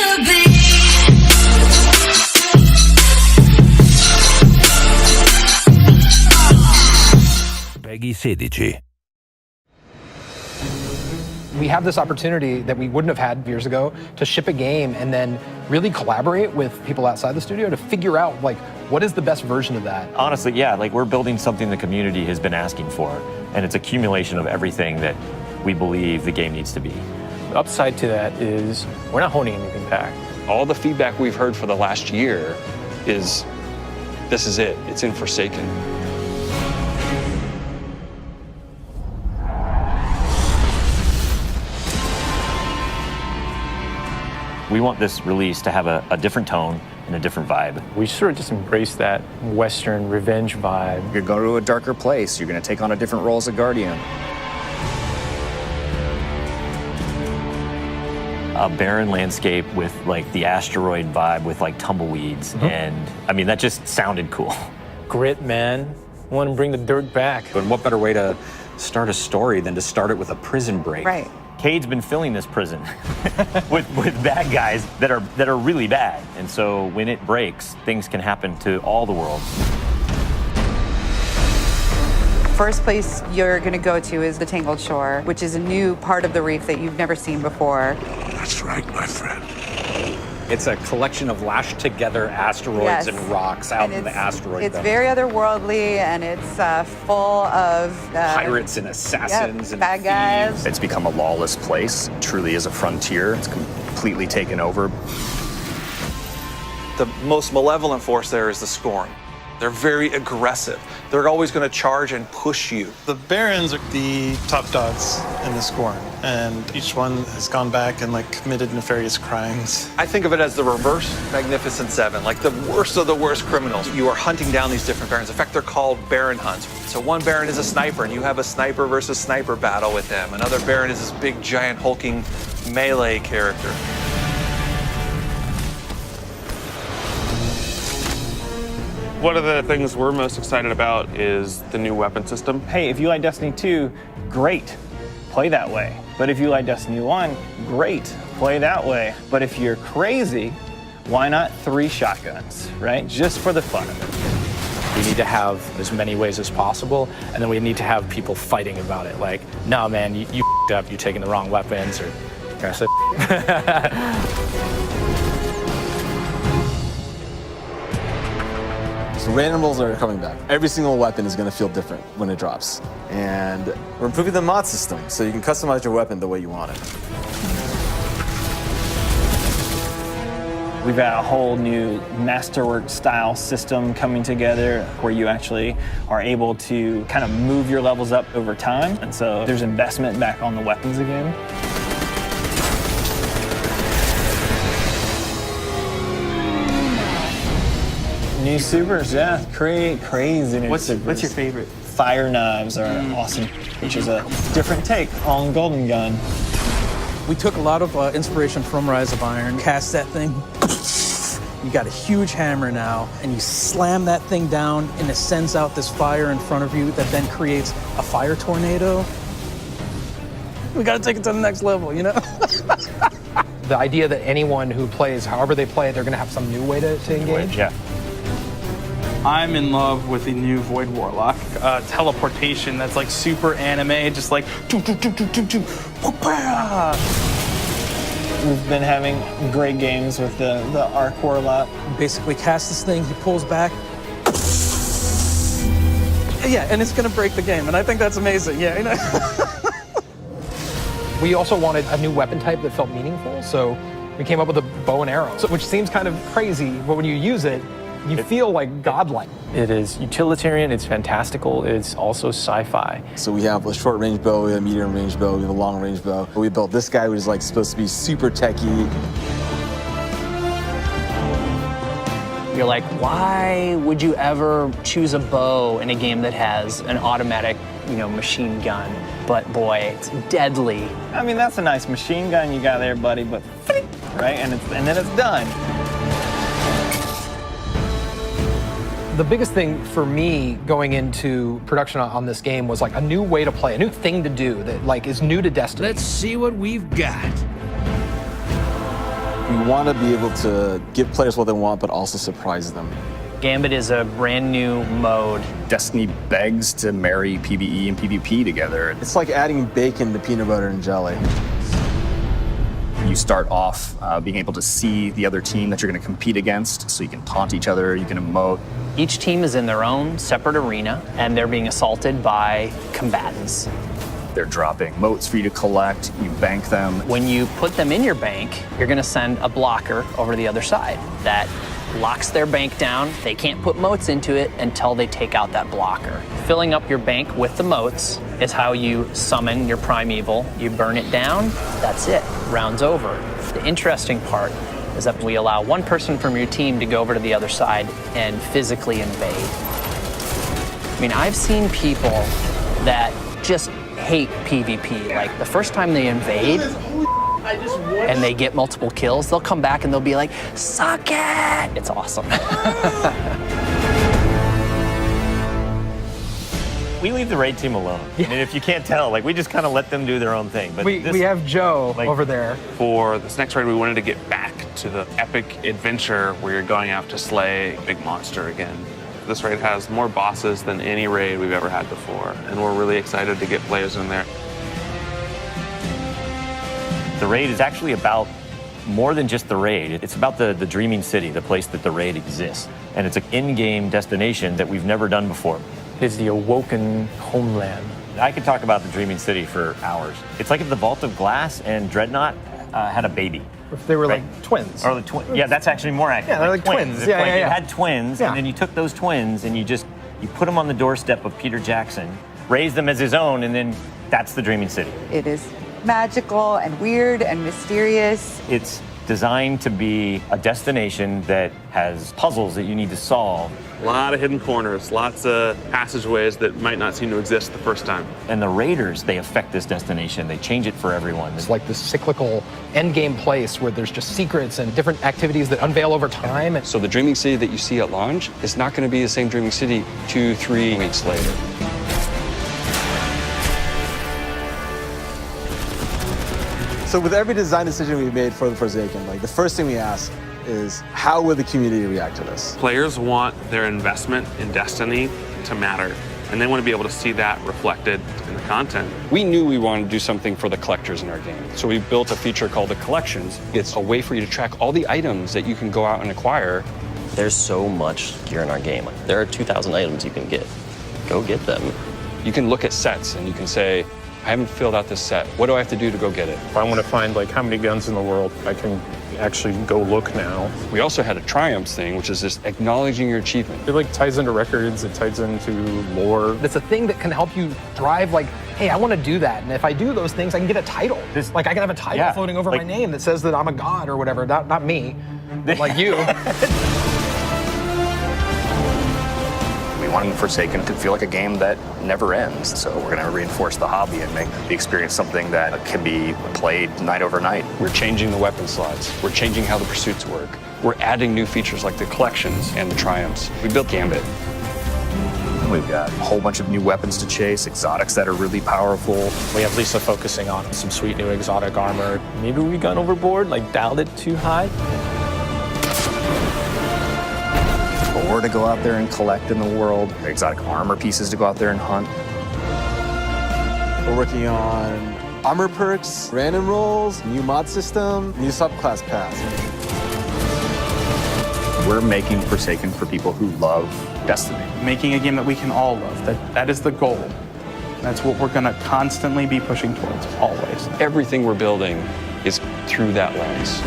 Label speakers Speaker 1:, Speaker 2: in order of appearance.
Speaker 1: to be.
Speaker 2: PECCHIA 16.
Speaker 3: We have this opportunity that we wouldn't have had years ago to ship a game and then really collaborate with people outside the studio to figure out, like, what is the best version of that?
Speaker 4: Honestly, yeah, like we're building something the community has been asking for, and it's accumulation of everything that we believe the game needs to be.
Speaker 5: The upside to that is we're not holding anything back.
Speaker 6: All the feedback we've heard for the last year is, this is it, it's in Forsaken.
Speaker 4: We want this release to have a different tone and a different vibe.
Speaker 5: We sort of just embrace that Western revenge vibe.
Speaker 7: You're going to a darker place. You're going to take on a different role as a Guardian.
Speaker 4: A barren landscape with like the asteroid vibe with like tumbleweeds. And I mean, that just sounded cool.
Speaker 5: Grit, man. I want to bring the dirt back.
Speaker 8: But what better way to start a story than to start it with a prison break?
Speaker 9: Right.
Speaker 4: Cade's been filling this prison with bad guys that are really bad. And so when it breaks, things can happen to all the world.
Speaker 9: First place you're going to go to is the Tangled Shore, which is a new part of the reef that you've never seen before.
Speaker 2: That's right, my friend.
Speaker 8: It's a collection of lashed together asteroids and rocks out in the asteroid
Speaker 9: It's
Speaker 8: belt.
Speaker 9: very otherworldly, and it's full of
Speaker 8: pirates and assassins and
Speaker 9: bad guys.
Speaker 7: It's become a lawless place. It truly is a frontier. It's completely taken over.
Speaker 10: The most malevolent force there is the Scorn. They're very aggressive. They're always going to charge and push you.
Speaker 11: The Barons are the top dogs in the Scorn, and each one has gone back and like committed nefarious crimes.
Speaker 10: I think of it as the reverse Magnificent Seven, like the worst of the worst criminals. You are hunting down these different Barons. In fact, they're called Baron hunts. So one Baron is a sniper, and you have a sniper versus sniper battle with him. Another Baron is this big, giant, hulking melee character.
Speaker 12: One of the things we're most excited about is the new weapon system.
Speaker 13: Hey, if you like Destiny 2, great, play that way. But if you like Destiny 1, great, play that way. But if you're crazy, why not 3 shotguns, right? Just for the fun of it.
Speaker 5: We need to have as many ways as possible, and then we need to have people fighting about it. Like, no, man, you f***ed up, you're taking the wrong weapons, or can I say
Speaker 14: So randomables are coming back. Every single weapon is going to feel different when it drops. And we're improving the mod system, so you can customize your weapon the way you want it.
Speaker 13: We've got a whole new masterwork style system coming together where you actually are able to kind of move your levels up over time. And so there's investment back on the weapons again. New supers, yeah, crazy new supers.
Speaker 15: What's your favorite?
Speaker 13: Fire knives are awesome, which is a different take on Golden Gun.
Speaker 15: We took a lot of inspiration from Rise of Iron. Cast that thing. You got a huge hammer now, and you slam that thing down, and it sends out this fire in front of you that then creates a fire tornado. We got to take it to the next level, you know?
Speaker 3: The idea that anyone who plays, however they play, they're going to have some new way to engage.
Speaker 4: Yeah.
Speaker 15: I'm in love with the new Void Warlock. Teleportation that's like super anime, just like
Speaker 13: We've been having great games with the Arc Warlock.
Speaker 15: basically cast this thing, he pulls back. Yeah, and it's gonna break the game, and I think that's amazing, yeah. You know?
Speaker 3: We also wanted a new weapon type that felt meaningful, so we came up with a bow and arrow, which seems kind of crazy, but when you use it, you feel like godlike.
Speaker 5: It is utilitarian, it's fantastical, it's also sci-fi.
Speaker 14: So we have a short range bow, we have a medium range bow, we have a long range bow. We built this guy who's like supposed to be super techie.
Speaker 16: You're like, why would you ever choose a bow in a game that has an automatic, machine gun? But boy, it's deadly.
Speaker 13: I mean, that's a nice machine gun you got there, buddy, but right, and then it's done.
Speaker 3: The biggest thing for me going into production on this game was like a new way to play, a new thing to do that like is new to Destiny.
Speaker 2: Let's see what we've got.
Speaker 14: We want to be able to give players what they want, but also surprise them.
Speaker 16: Gambit is a brand new mode.
Speaker 7: Destiny begs to marry PvE and PvP together.
Speaker 14: It's like adding bacon to peanut butter and jelly.
Speaker 7: You start off being able to see the other team that you're going to compete against, so you can taunt each other, you can emote.
Speaker 16: Each team is in their own separate arena, and they're being assaulted by combatants.
Speaker 7: They're dropping motes for you to collect, you bank them.
Speaker 16: When you put them in your bank, you're going to send a blocker over to the other side that locks their bank down. They can't put motes into it until they take out that blocker. Filling up your bank with the motes is how you summon your primeval. You burn it down, that's it, round's over. The interesting part is that we allow one person from your team to go over to the other side and physically invade. I mean, I've seen people that just hate PvP. Like, the first time they invade, and they get multiple kills, they'll come back and they'll be like, suck it! It's awesome.
Speaker 4: We leave the raid team alone. I mean, if you can't tell, like, we just kind of let them do their own thing. But
Speaker 3: We have Joe over there.
Speaker 12: For this next raid, we wanted to get back to the epic adventure where you're going out to slay a big monster again. This raid has more bosses than any raid we've ever had before, and we're really excited to get players in there.
Speaker 4: The raid is actually about more than just the raid. It's about the dreaming city, the place that the raid exists. And it's an in-game destination that we've never done before.
Speaker 3: It's the awoken homeland.
Speaker 4: I could talk about the dreaming city for hours. It's like if the Vault of Glass and Dreadnought had a baby.
Speaker 3: If they were like twins.
Speaker 4: Or the yeah, that's actually more accurate.
Speaker 3: Yeah, they're like twins.
Speaker 4: If,
Speaker 3: Yeah,
Speaker 4: like,
Speaker 3: yeah,
Speaker 4: you
Speaker 3: yeah.
Speaker 4: had twins,
Speaker 3: Yeah.
Speaker 4: and then you took those twins and you put them on the doorstep of Peter Jackson, raised them as his own, and then that's the dreaming city.
Speaker 9: It is magical and weird and mysterious.
Speaker 4: It's designed to be a destination that has puzzles that you need to solve.
Speaker 12: A lot of hidden corners, lots of passageways that might not seem to exist the first time.
Speaker 4: And the raiders, they affect this destination. They change it for everyone.
Speaker 3: It's like this cyclical endgame place where there's just secrets and different activities that unveil over time.
Speaker 6: So the dreaming city that you see at launch is not going to be the same dreaming city 2-3 weeks later.
Speaker 14: So with every design decision we've made for the Forsaken, like the first thing we ask is how will the community react to this?
Speaker 12: Players want their investment in Destiny to matter, and they want to be able to see that reflected in the content.
Speaker 6: We knew we wanted to do something for the collectors in our game, so we built a feature called the Collections. It's a way for you to track all the items that you can go out and acquire.
Speaker 1: There's so much gear in our game. There are 2,000 items you can get. Go get them.
Speaker 6: You can look at sets and you can say, I haven't filled out this set. What do I have to do to go get it?
Speaker 17: If I want to find like how many guns in the world, I can actually go look now.
Speaker 6: We also had a triumphs thing, which is just acknowledging your achievement.
Speaker 17: It like ties into records, it ties into lore.
Speaker 3: It's a thing that can help you drive like, hey, I want to do that. And if I do those things, I can get a title. Like I can have a title floating over my name that says that I'm a god or whatever. Not me, but like you.
Speaker 7: We wanted Forsaken to feel like a game that never ends, so we're going to reinforce the hobby and make the experience something that can be played night over night.
Speaker 6: We're changing the weapon slots. We're changing how the pursuits work. We're adding new features like the collections and the triumphs. We built Gambit.
Speaker 7: We've got a whole bunch of new weapons to chase, exotics that are really powerful.
Speaker 5: We have Lisa focusing on some sweet new exotic armor. Maybe we got overboard, like dialed it too high.
Speaker 7: Ore to go out there and collect in the world, exotic armor pieces to go out there and hunt.
Speaker 14: We're working on armor perks, random rolls, new mod system, new subclass pass.
Speaker 7: We're making Forsaken for people who love Destiny.
Speaker 18: Making a game that we can all love. That is the goal. That's what we're going to constantly be pushing towards, always.
Speaker 6: Everything we're building is through that lens.